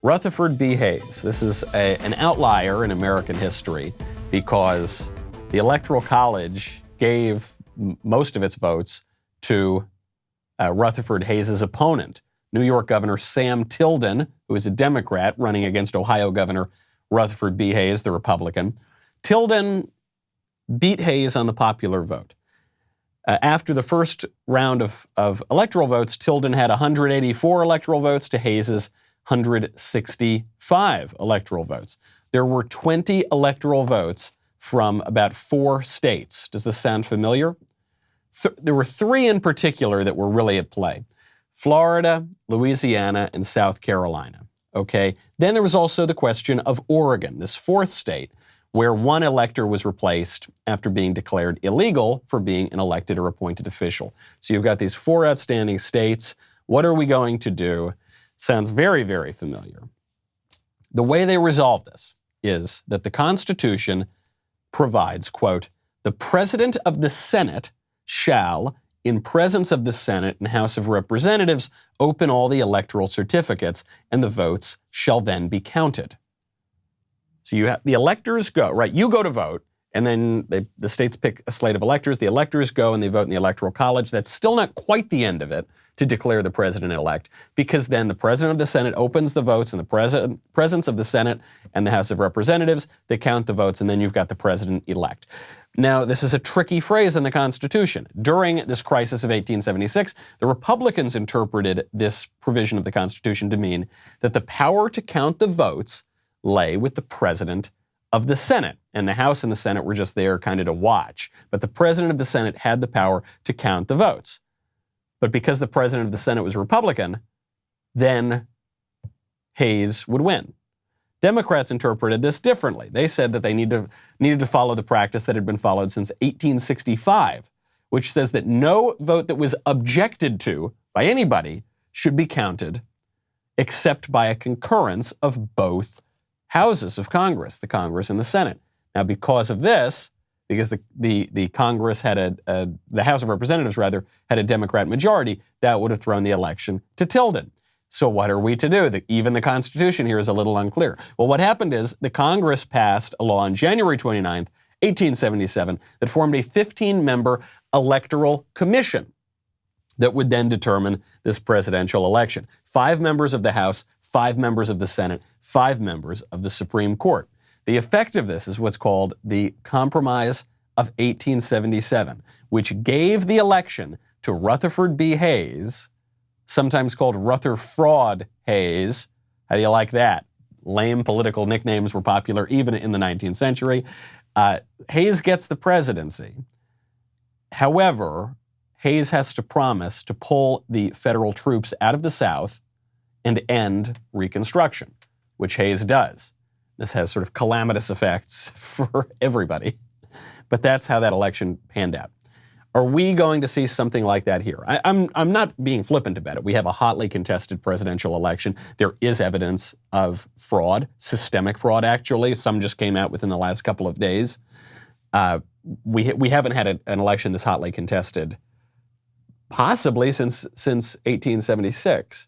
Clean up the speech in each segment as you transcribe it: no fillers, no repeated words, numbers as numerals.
Rutherford B. Hayes. This is an outlier in American history because the Electoral College gave most of its votes to Rutherford Hayes' opponent, New York Governor Sam Tilden, who is a Democrat running against Ohio Governor Rutherford B. Hayes, the Republican. Tilden beat Hayes on the popular vote. After the first round of electoral votes, Tilden had 184 electoral votes to Hayes' 165 electoral votes. There were 20 electoral votes from about 4 states. Does this sound familiar? There were 3 in particular that were really at play: Florida, Louisiana, and South Carolina. Okay. Then there was also the question of Oregon, this 4th state, where one elector was replaced after being declared illegal for being an elected or appointed official. So you've got these 4 outstanding states. What are we going to do? Sounds very, very familiar. The way they resolve this is that the Constitution provides, quote, "The President of the Senate shall, in presence of the Senate and House of Representatives, open all the electoral certificates, and the votes shall then be counted." So you have the electors go, right? You go to vote, and then the states pick a slate of electors. The electors go and they vote in the Electoral College. That's still not quite the end of it to declare the president-elect, because then the President of the Senate opens the votes in the presence of the Senate and the House of Representatives. They count the votes, and then you've got the president-elect. Now, this is a tricky phrase in the Constitution. During this crisis of 1876, the Republicans interpreted this provision of the Constitution to mean that the power to count the votes lay with the President of the Senate, and the House and the Senate were just there kind of to watch. But the President of the Senate had the power to count the votes. But because the President of the Senate was a Republican, then Hayes would win. Democrats interpreted this differently. They said that they needed to follow the practice that had been followed since 1865, which says that no vote that was objected to by anybody should be counted except by a concurrence of both houses of Congress, the Congress and the Senate. Now, because of this, because the Congress had the House of Representatives, rather, had a Democrat majority, that would have thrown the election to Tilden. So what are we to do? Even the Constitution here is a little unclear. Well, what happened is the Congress passed a law on January 29th, 1877, that formed a 15-member electoral commission that would then determine this presidential election. 5 members of the House, 5 members of the Senate, 5 members of the Supreme Court. The effect of this is what's called the Compromise of 1877, which gave the election to Rutherford B. Hayes, sometimes called Rutherfraud Hayes. How do you like that? Lame political nicknames were popular even in the 19th century. Hayes gets the presidency. However, Hayes has to promise to pull the federal troops out of the South and end Reconstruction, which Hayes does. This has sort of calamitous effects for everybody, but that's how that election panned out. Are we going to see something like that here? I'm not being flippant about it. We have a hotly contested presidential election. There is evidence of fraud, systemic fraud, actually. Some just came out within the last couple of days. We haven't had an election this hotly contested, possibly since 1876.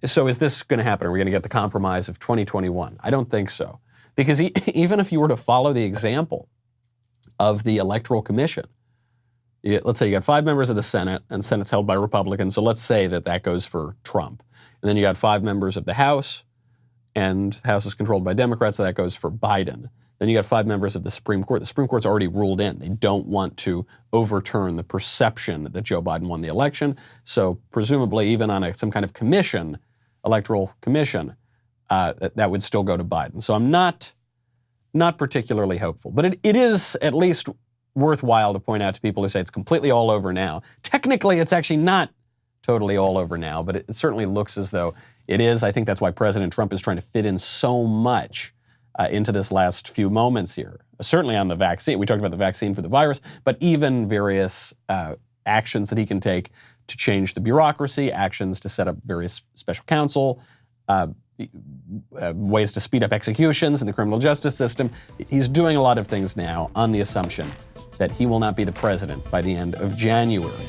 So is this going to happen? Are we going to get the compromise of 2021? I don't think so. Because even if you were to follow the example of the Electoral Commission, let's say you got 5 members of the Senate, and the Senate's held by Republicans, so let's say that goes for Trump. And then you got 5 members of the House, and the House is controlled by Democrats, so that goes for Biden. Then you got 5 members of the Supreme Court. The Supreme Court's already ruled in. They don't want to overturn the perception that Joe Biden won the election. So presumably, even on some kind of commission, electoral commission, that would still go to Biden. So I'm not particularly hopeful. But it is at least worthwhile to point out to people who say it's completely all over now. Technically, it's actually not totally all over now, but it certainly looks as though it is. I think that's why President Trump is trying to fit in so much into this last few moments here. Certainly on the vaccine. We talked about the vaccine for the virus, but even various actions that he can take to change the bureaucracy, actions to set up various special counsel, ways to speed up executions in the criminal justice system. He's doing a lot of things now on the assumption that he will not be the president by the end of January.